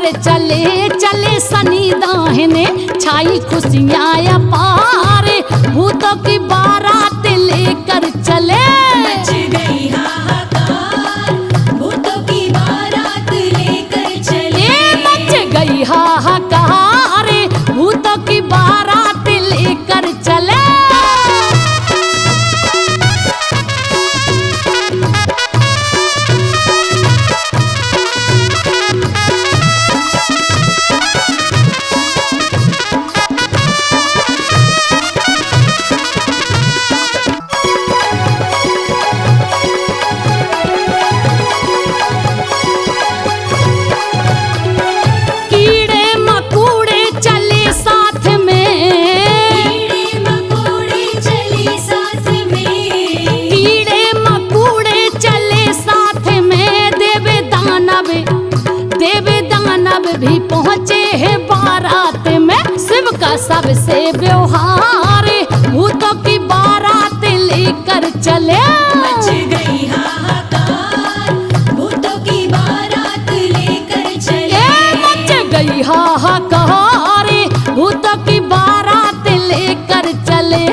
पर चले चले सनी दाहिने छाई खुशियाँ अपार भूतों की बारात लेकर चले। मच गई हाहाकार भूतों की बारात लेकर चले। मच गई हाहाकार भूतों की बारात लेकर चले। भी पहुँचे हैं बारात में शिव का सबसे व्यवहार भूतों की बारात लेकर चले। मच गई हाहाकार भूतों की बारात लेकर चले। मच गई हाहाकार भूतों की बारात लेकर चले।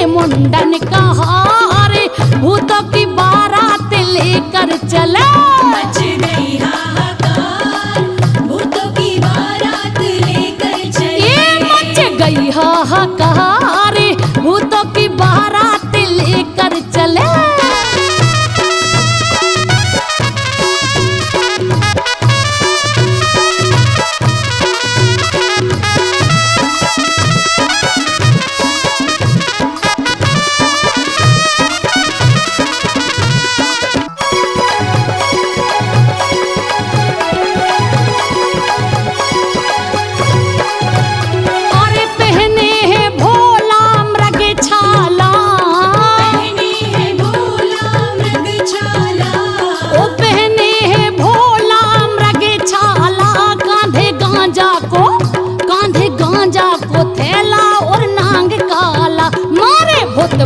मुंडन का हार भूतों की बारात लेकर चले। मच गई हाहाकार भूतों की बारात लेकर चले। मच गई हाहाकार भूतों की बारात लेकर चले।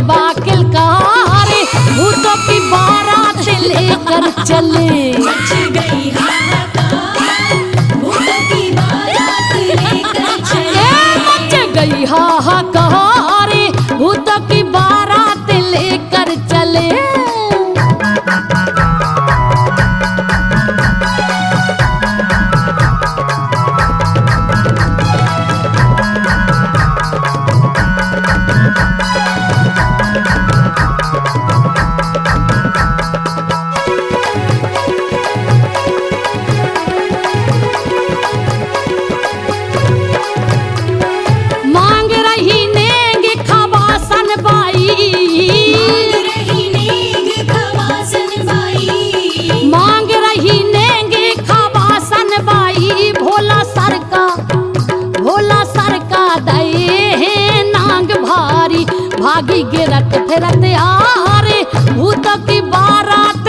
बाकिल कारी भूतों की बारात लेकर चले। मच गई हाहाकार भूतों की बारात लेकर चले। मच गई हाहाकार भूतों की बारात लेकर चले। भागी गिरत फिरत यारे भूतों की बारात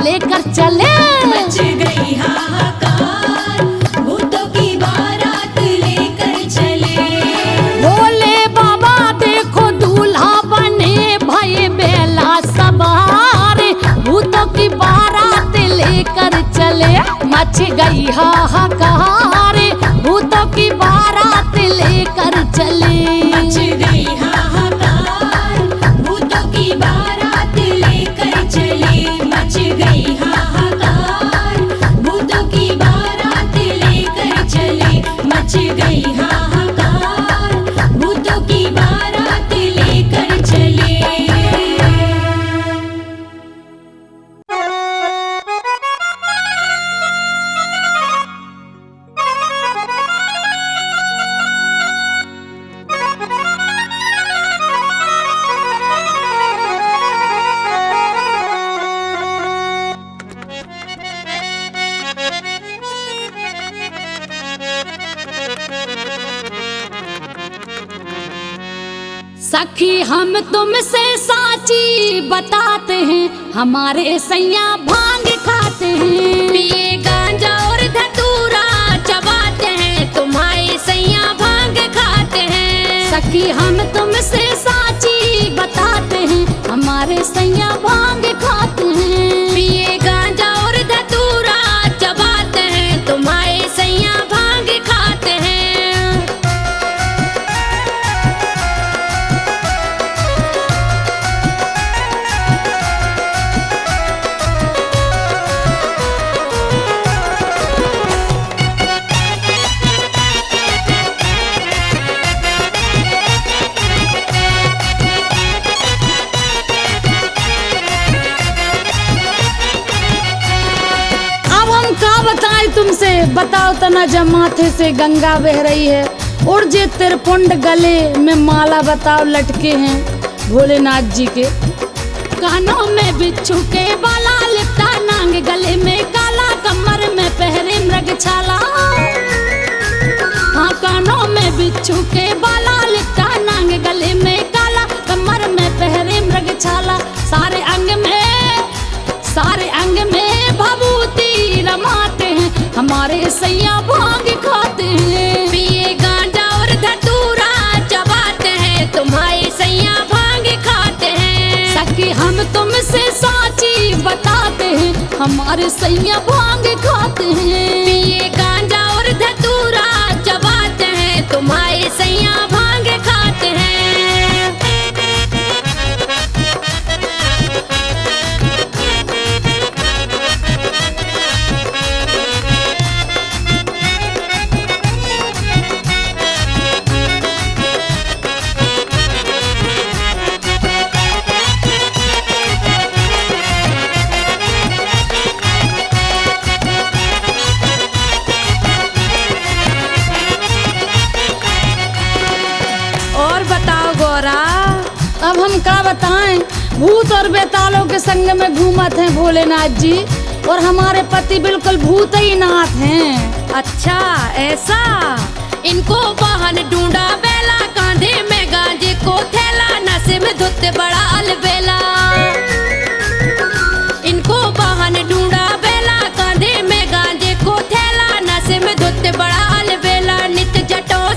लेकर चले। मच गई हाहाकार भूतों की बारात लेकर चले। भोले बाबा देखो दूल्हा बने भई बेला सवार भूतों की बारात लेकर चले। मच गई हाहाकार भूतों की बारात लेकर चले। मच गई हाहाकार भूतों की बारात लेकर चले। मच गई हाहाकार भूतों की बारात लेकर चले। मच गई हाहाकार भूतों की बारात लेकर चले। सखी हम तुमसे साची बताते हैं, हमारे सैया भांग खाते हैं। पिए गांजा और धतूरा चबाते हैं, तुम्हारे सैया भांग खाते हैं। सखी हम तुमसे साची बताते हैं, हमारे सैया भांग खाते हैं। पिए गांजा और धतूरा चबाते हैं, तुम्हारे सैया भांग खाते हैं। तुमसे बताओ तना, जब माथे से गंगा बह रही है और जे तिरपुंड गले में माला बताओ लटके हैं भोलेनाथ जी के। कानों में बिच्छू के बाला लिपटा नांग, गले में काला, कमर में पहरे मृग छाला। हाँ कानों में बिच्छू के बाला लिपटा नांग, गले में काला, कमर में पहरे मृग छाला। सारे अंग में भभूति रमाते हैं, हमारे सैया भांग खाते हैं। पिए गांजा और धतूरा चबाते हैं, तुम्हारे सैया भांग खाते हैं। सखी हम तुमसे साची बताते हैं, हमारे सैया भांग खाते हैं। पिए गांजा और धतूरा चबाते हैं, तुम्हारे सैया भांग खाते हैं। अब हम क्या बताएं, भूत और बेतालों के संग में घूमत हैं भोलेनाथ जी, और हमारे पति बिल्कुल भूत ही नाथ हैं। अच्छा ऐसा? इनको वाहन ढूंढा बेला, कांधे में गांजे को थैला, नशे में धुत बड़ा अलबेला। इनको वाहन ढूंढा बेला, कांधे में गांजे को थैला, नशे में धुत बड़ा अलबेला। नित जटों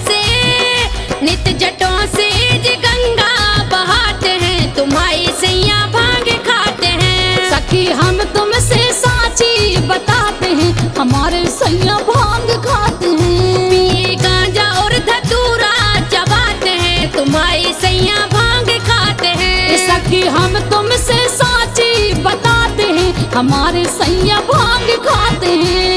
से जी गंगा बहाते हैं, तुम्हारे सैया भांग खाते हैं। सखी हम तुमसे साची बताते हैं, हमारे सैया भांग खाते हैं। पिए गांजा और धतूरा चबाते हैं, तुम्हारे सैया भांग खाते हैं। सखी हम तुमसे साची बताते हैं, हमारे सैया भांग खाते हैं।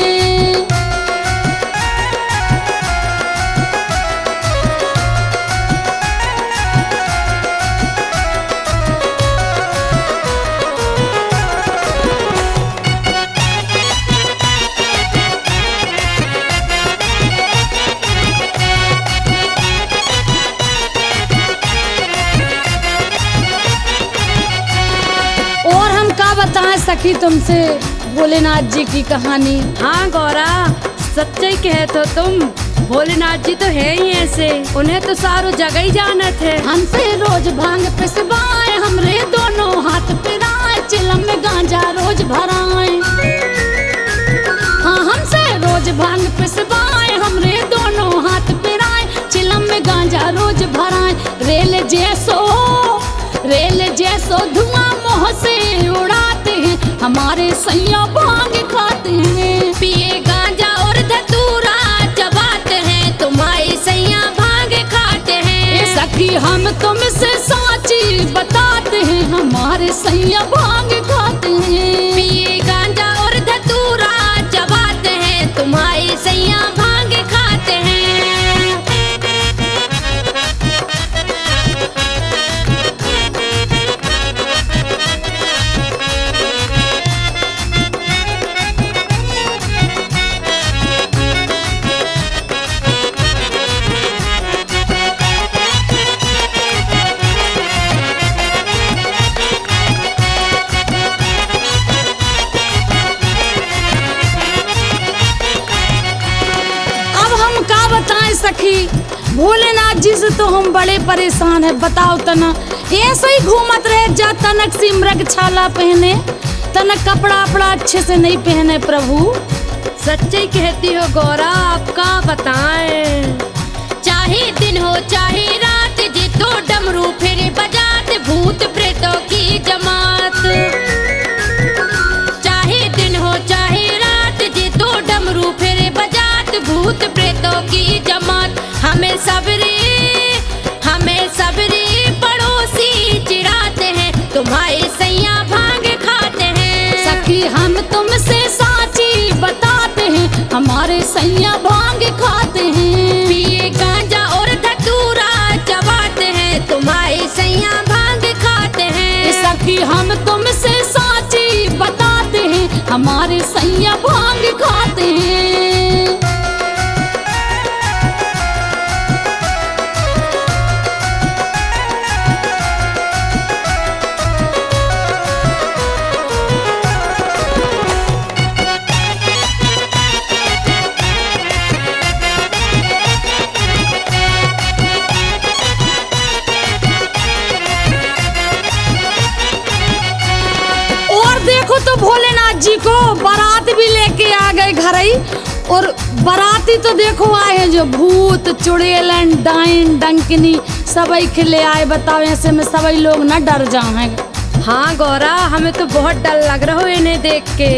बताएं सखी तुमसे भोलेनाथ जी की कहानी। हाँ गौरा, सच्चाई कहे तो तुम, भोलेनाथ जी तो है ही ऐसे, उन्हें तो सारो जगह ही जानत है। हमसे रोज भांग पिसवाए, हमरे दोनों हाथ पिराए, चिलम में गांजा रोज भराए। हाँ हमसे रोज भांग पिसवाए, हमरे दोनों हाथ पिराए, चिलम में गांजा रोज भराए। रेल जैसो धुआं मुँह से उड़ाते हैं, हमारे सैया भांग खाते हैं। पिए गांजा और धतूरा चबाते हैं, तुम्हारे सैया भांग खाते हैं। सखी हम तुमसे साची बताते हैं, हमारे सैया भांग खाते हैं। पिए गांजा और धतूरा चबाते हैं, तुम्हारे सैया भांग खाते हैं। सखी भोलेनाथ जी से तो हम बड़े परेशान है। बताओ तना, ऐसे ही घूमत रहे जा, तनक सी मृग छाला पहने, तनक कपड़ा अपड़ा अच्छे से नहीं पहने। प्रभु सच्ची कहती हो गौरा, आपका बताएं। चाहे दिन हो चाहे रात, जी तो डमरू फिर बजात, भूत प्रेतों की जमात। चाहे दिन हो चाहे रात, जी तो डमरू फिर बजात, भूत प्रेतों की जमात। हमें सबरी पड़ोसी चिढ़ाते हैं, तुम्हारे सैया भांग खाते हैं। सखी हम तुमसे साची बताते हैं, हमारे सैया भांग खाते हैं। पिए गांजा और धतूरा चबाते हैं, तुम्हारे सैया भांग खाते हैं। सखी हम तुमसे साची बताते हैं, हमारे सैया भांग खाते हैं। देखो तो भोलेनाथ जी को बारात भी लेके आ गए घर ही, और बाराती तो देखो आए हैं जो भूत चुड़ैलन डाइन डंकनी सबई के ले आए। बताओ ऐसे में सबई लोग ना डर जाए। हाँ गौरा, हमें तो बहुत डर लग रहा है इन्हें देख के।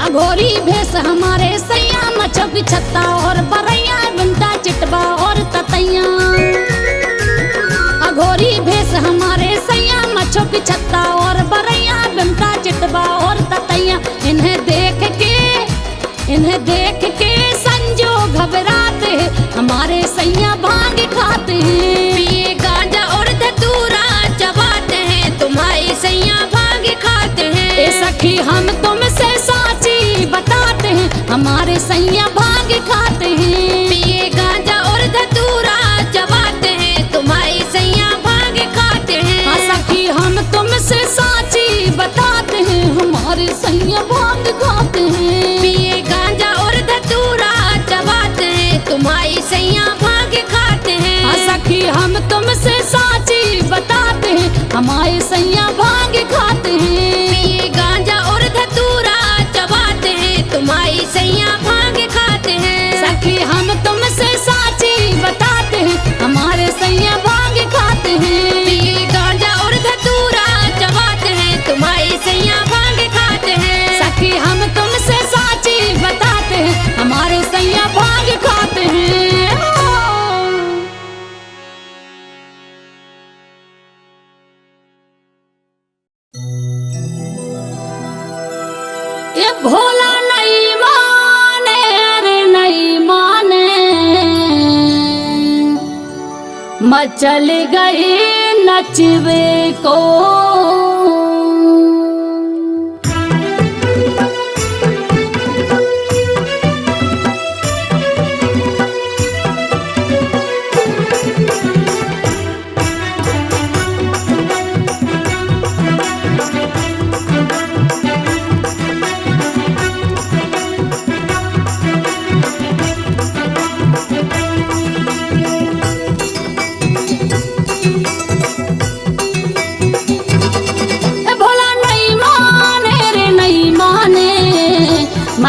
अघोरी भेस हमारे सैया, मच्छों की छत्ता और बरैया, बिमटा चिटबा और ततैया। अघोरी भेस हमारे सैया, मच्छों की छत्ता और बरैया, बिमटा चिटबा और ततैया। इन्हें देख के संजो घबराते हैं, हमारे सैया भांग खाते हैं। पिए गांजा और धतूरा चबाते हैं, तुम्हारे सैया भांग खाते हैं। ए सखी हम तुमसे साची बताते हैं, हमारे सैया भांग खाते हैं। पिए गांजा और धतूरा चबाते हैं, तुम्हारे सैया भांग खाते हैं। हाँ सखी हम तुमसे साची बताते हैं, हमारे सैया भांग खाते हैं। पिए गांजा और धतूरा चबाते हैं, तुम्हारे सैया भांग खाते हैं। हाँ सखी हम तुमसे साची बताते हैं, हमारे सैया भांग खाते हैं। पिए गांजा और धतूरा चबाते हैं, तुम्हारे सैया भांग खाते हैं। सखी हम तुमसे साची बताते हैं, हमारे सैया भांग खाते हैं। पिए गांजा और धतूरा चबाते हैं, तुम्हारे सैया भांग खाते हैं। सखी हम तुमसे साची बताते हैं, हमारे सैया भांग खाते हैं। ये भोला नहीं माने रे नहीं माने, मचल गई नचवे को।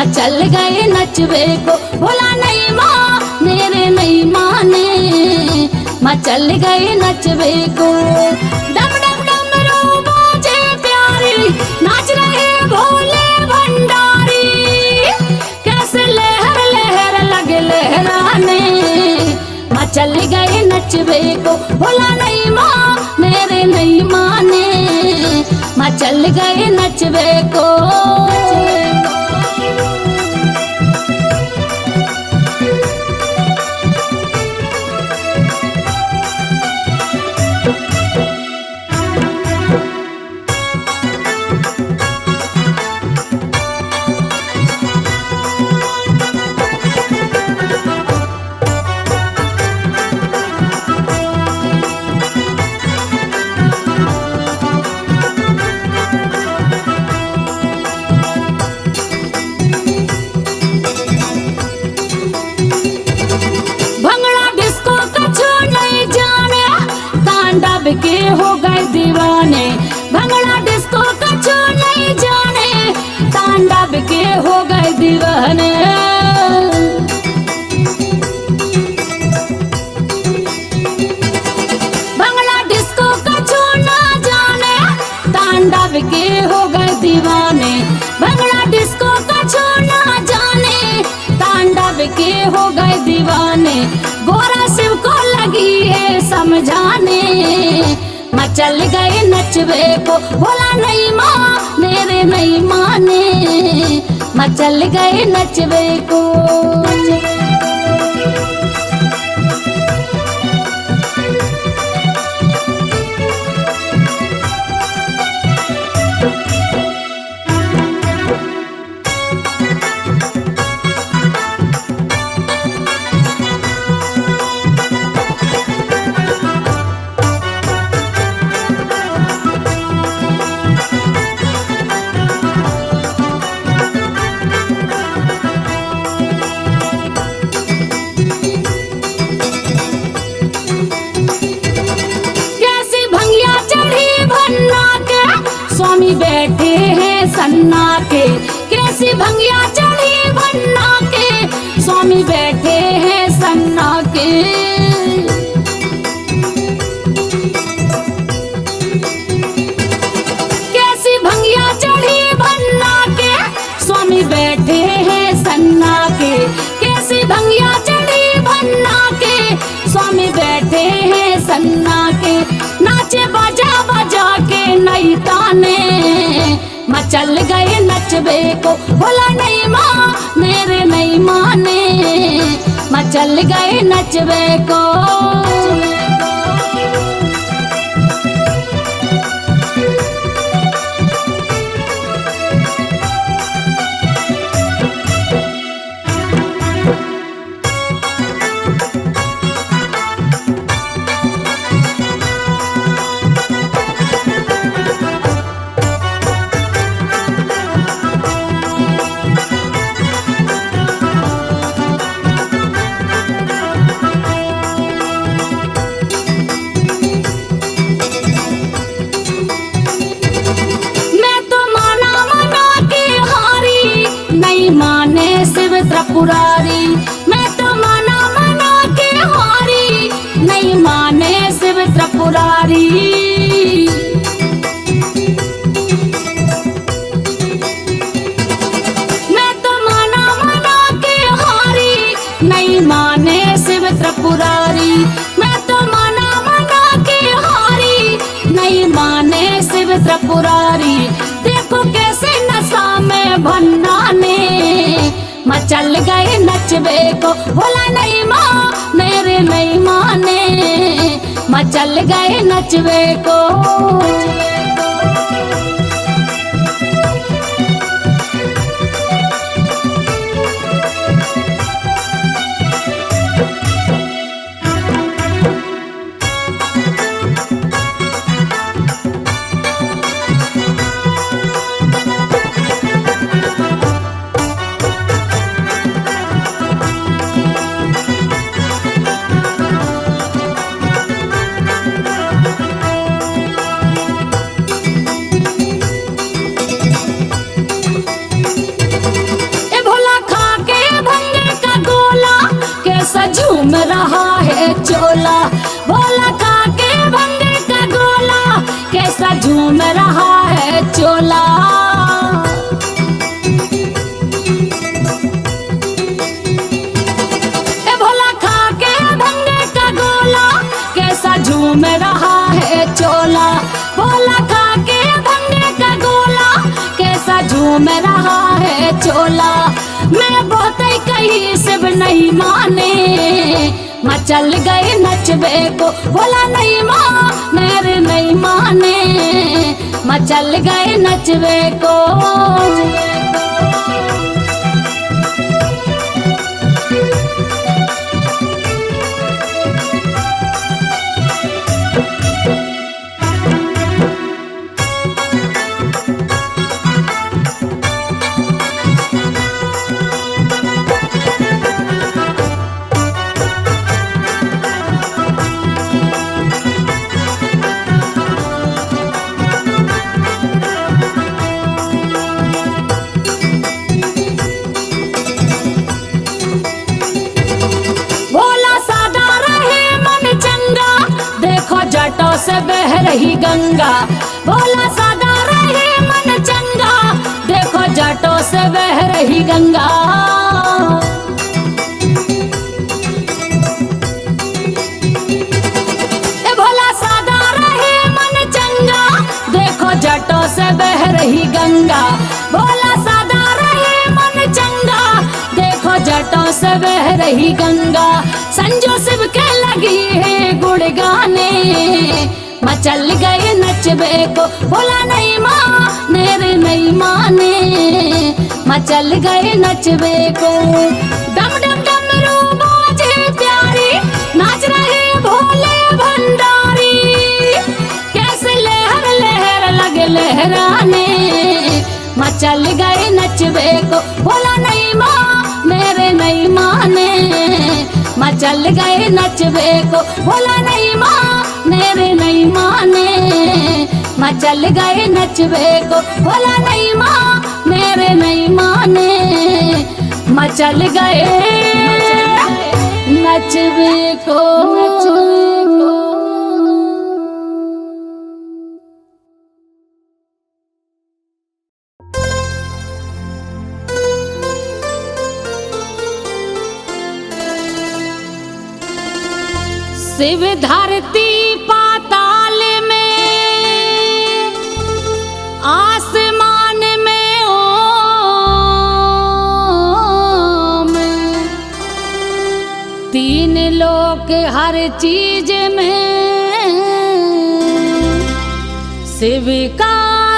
चल गए नचवे को, भोला नहीं माने रे नहीं माने, मचल गए नचवे को। डम डम डमरू बाजे प्यारी, नाच रहे भोले भंडारी। कैसे लहर लहर लगे लहराने, मचल गए नचवे को। भोला नहीं माने रे नहीं माने, मचल गए नचवे को। दीवाने। भंगड़ा डिस्को का छूना जाने तांडव के हो गए दीवाने। भंगड़ा डिस्को का छूना जाने तांडव के हो गए दीवाने। गोरा शिव को लगी है समझाने मचल गए नचबे को बोला नहीं माँ मेरे नहीं माने मचल गए नचबे को। स्वामी बैठे हैं सन्ना के कैसी भंगिया चढ़ी भन्ना के। स्वामी बैठे हैं सन्ना के। कैसी भंगिया चढ़ी भन्ना के स्वामी बैठे हैं सन्ना के। कैसी भंगिया चढ़ी भन्ना के स्वामी बैठे हैं सन्ना के। नाचे बजा बजा के नई ताने मचल गए नचबे को बोला नहीं माँ मेरे नहीं माने मचल गए नचबे को। त्रिपुरारी मैं तो माना मना के हारी नहीं माने शिव त्रिपुरारी। मैं तो माना मना के हारी नहीं माने शिव त्रिपुरारी। मैं तो माना मना के हारी नहीं माने शिव त्रिपुरारी। देखो कैसे नशा में भन्ना ने मचल गए नचबे को बोला नहीं माँ मेरे नहीं माने मचल गए नचबे को। झूम रहा है चोला भोला खा के भंगे का गोला कैसा झूम रहा है चोला। ए भोला खा के भंगे का गोला कैसा झूम रहा है चोला। भोला खा के भंगे का गोला कैसा झूम रहा है चोला। मैं बहुत कहीं सिर्फ नहीं माने मचल गए नचबे को बोला नहीं माँ मेरे नहीं माने मचल गए नचबे को। से बह रही गंगा, भोला सदा रहे मन चंगा, देखो जटों से बह रही गंगा। ए भोला सदा रहे मन चंगा, देखो जटों से बह रही गंगा, भोला सदा रहे मन चंगा, देखो जटों से बह रही गंगा। संजो शिव के लगी है गुड़ गाने, मचल गए नचबे को, भोला नहीं माने रे नहीं माने, मचल गए नचबे को। डम डम डमरू बाजे प्यारी, नाच रहे भोले भंडारी, कैसे लहर लहर लगे लहराने, मचल गए नचबे को, भोला नहीं माने रे नहीं माने, मचल गए नचबे को, भोला नहीं माने रे नहीं माने, मचल गए नचबे को, भोला नहीं माने रे नहीं माने, मचल गए नचबे को। शिव धरती पाताल में, आसमान में ओम, तीन लोक हर चीज में शिव का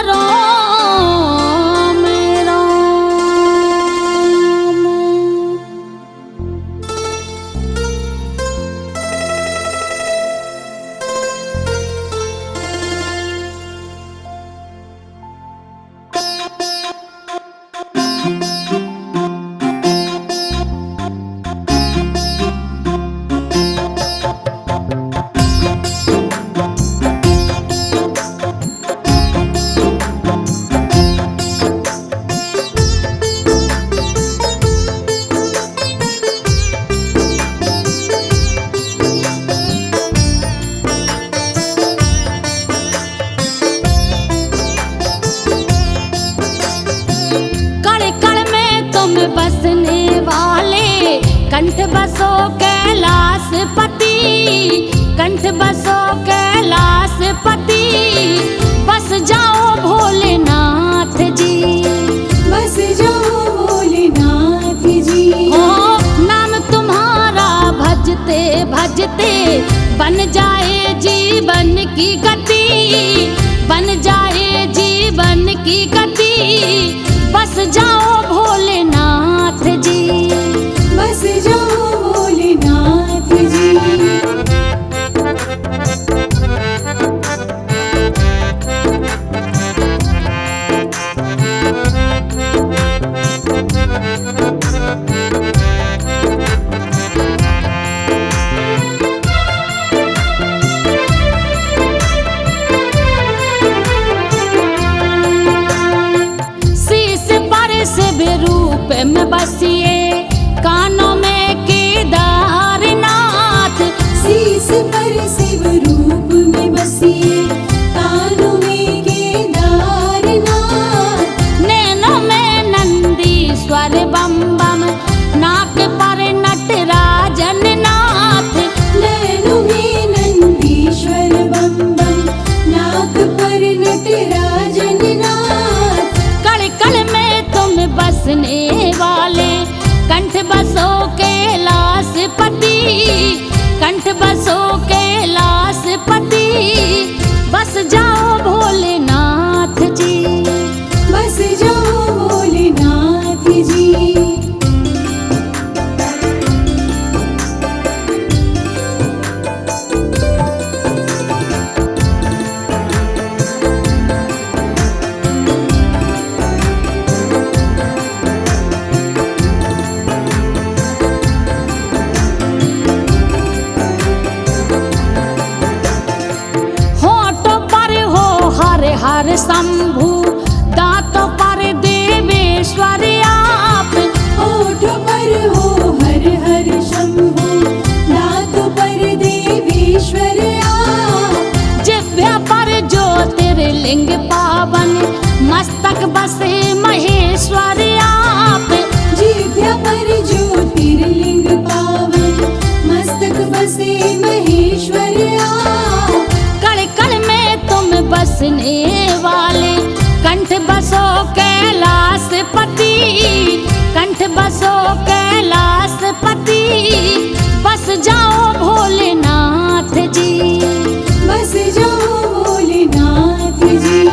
रोम रोम। बसने वाले कंठ बसो कैलाश पति, कंठ बसो कैलाश पति, बस जाओ भोलेनाथ जी, बस जाओ भोलेनाथ जी। ओ नाम तुम्हारा भजते भजते बन जाए जीवन की गति, बन जाए जीवन की गति, बस जाओ भोलेनाथ जी, बस जाओ भोलेनाथ जी। रूप में बसिए कानों में केदारनाथ, शीस पर शिव रूप में बसिए कानों में केदारनाथ, नैनों में नंदीश्वर बम बम, नाक पर नटराजन नाथ, नैनों में नंदीश्वर बम बम, नाक पर नटराजन नाथ। कण कण में तुम बसने वाले, कंठ बसो कैलाश पति, कंठ बसो कैलाश पति, बस जाओ भोलेनाथ जी, बस जाओ भोलेनाथ जी। हर शंभु दांतों पर देवेश्वर आप, होठों पर हो हर हर शंभु, दांतों पर देवेश्वर आप, जब बसे महेश्वर आप। जिभ्या पर ज्योतिर्लिंग पावन, मस्तक बसे महेश्वर आप। कण कण में तुम बसने वाले, कंठ बसो कैलाश पति। कंठ बसो कैलाश पति, बस जाओ भोलेनाथ जी। बस जाओ भोलेनाथ जी।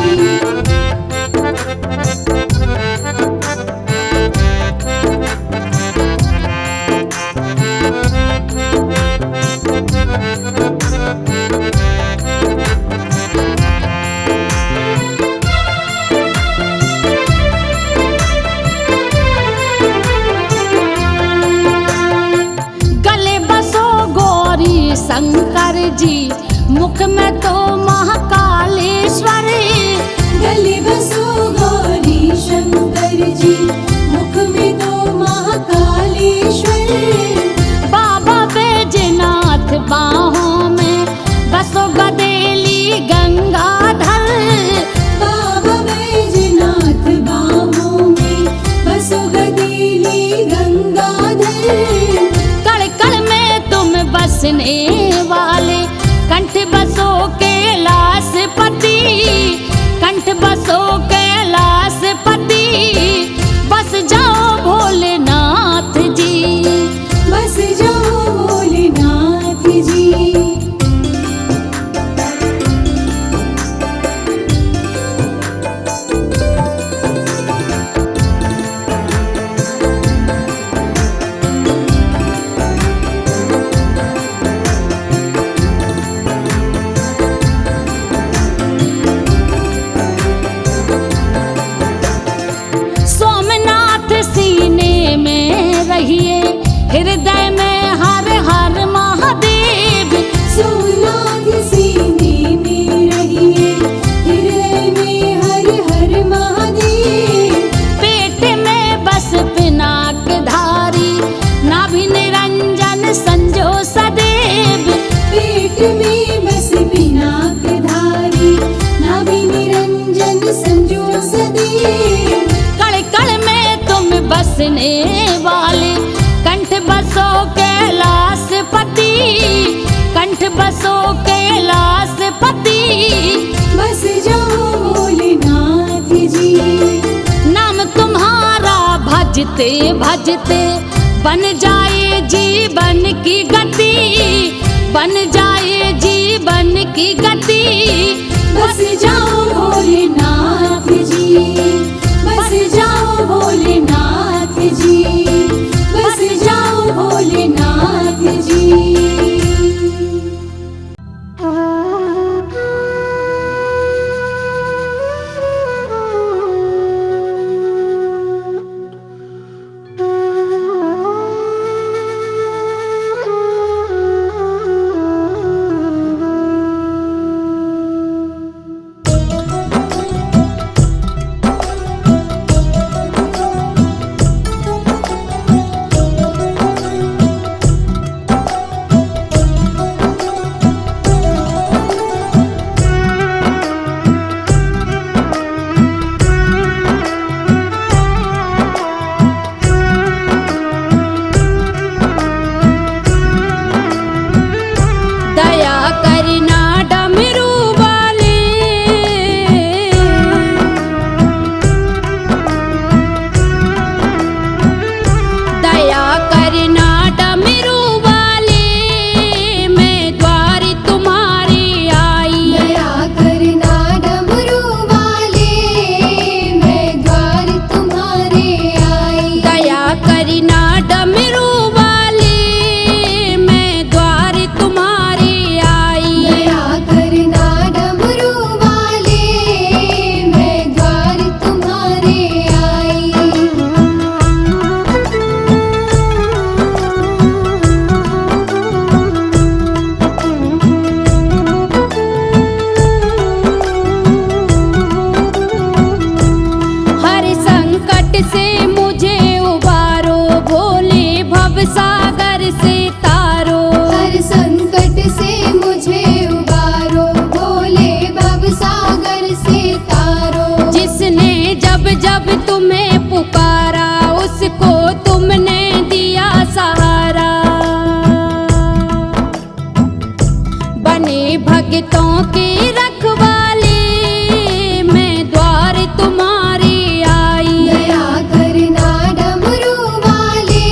गले बसो गौरी शंकर जी, मुख में तो महाकालेश्वर। गले बसो गौरी शंकर जी, मुख में तो महाकालेश्वर। बाबा बैजनाथ बाहों में बसो गदेली गंगाधर। बाबा बैजनाथ बाहों में बसो गदेली गंगाधर। कण कण में तुम बसने वाले, कंठ बसो कैलाश पति। कंठ बसो कैलाश पति, बस जाओ भोलेनाथ जी। बस जाओ भोलेनाथ जी। सोमनाथ सीने में रहिए, हृदय में हर हर महादेव। सोमनाथ सीने में रहिए, हृदय में हर हर महादेव। पेट में बस पिनाक धारी, नाभि निरंजन संजो सदैव। पेट में बस पिनाक धारी, नाभि निरंजन संजो सदैव। कण कण में तुम बसने वाले, कंठ बसो कैलाश पति। कंठ बसो कैलाश पति, बस जाओ भोलेनाथ जी। नाम तुम्हारा भजते भजते बन जाए जीवन की गति। बन जाए जीवन की गति, बस जाओ भोलेनाथ जी। बस जाओ भोलेनाथ जी। बस जाओ भोलेनाथ जी। भगतों के रखवाले मैं द्वार तुम्हारे आई। दया करना डमरू वाले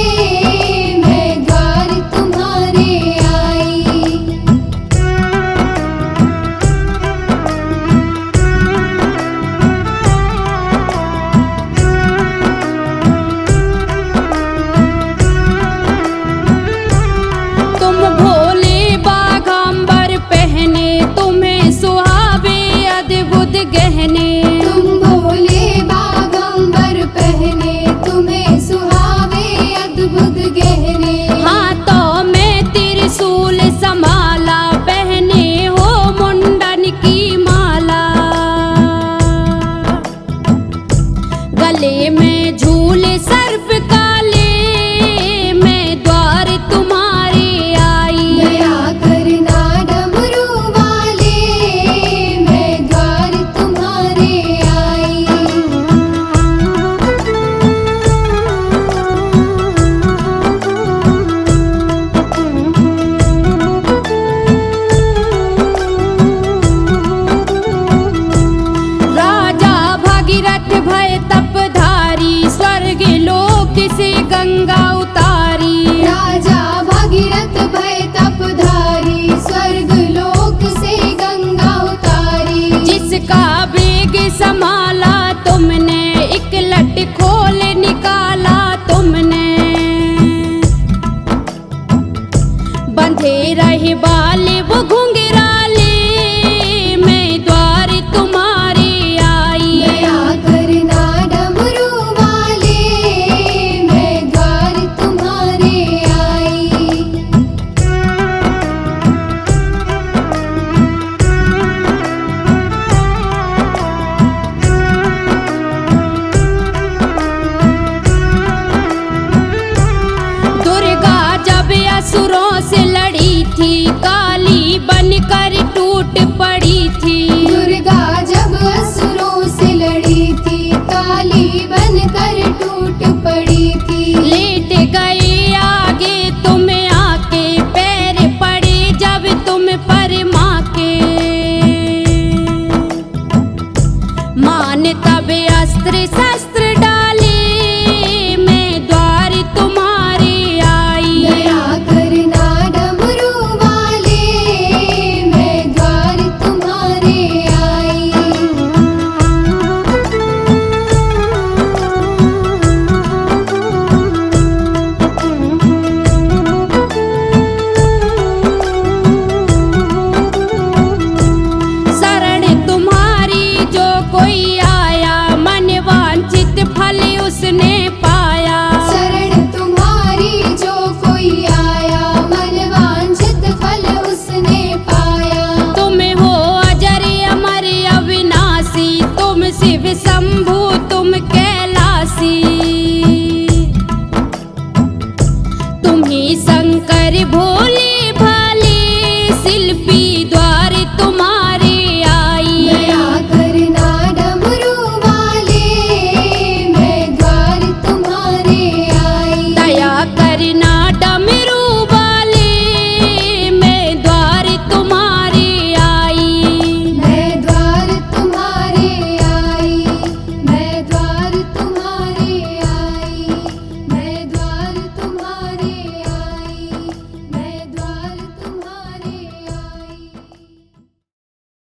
मैं द्वार तुम्हारे आई। तुम भोले बागंबर पहने तुम्हें सुहावे अद्भुत गहने। तुम भोले बागंबर पहने तुम्हें सुहावे अद्भुत गहने। हाथों में त्रिशूल संभाला पहने हो मुंडन की माला। गले में झूले सर्प काले मैं द्वार तुम्हारे आई। दया करना डमरू वाले मैं द्वार तुम्हारे आई। राजा भगीरथ भय तपधारी स्वर्ग लोक से गंगा उतारी। राजा भगीरथ भय तपधारी स्वर्ग लोक से गंगा उतारी। जिसका वेग संभाला तुमने एक लट खोल निकाला तुमने। बंधे रहे बाले वो घुंघराले मैं द्वार तुम्हारे आई। दया करना डमरू वाले मैं द्वार तुम्हारे आई। दुर्गा जब असुरों से लड़ी थी का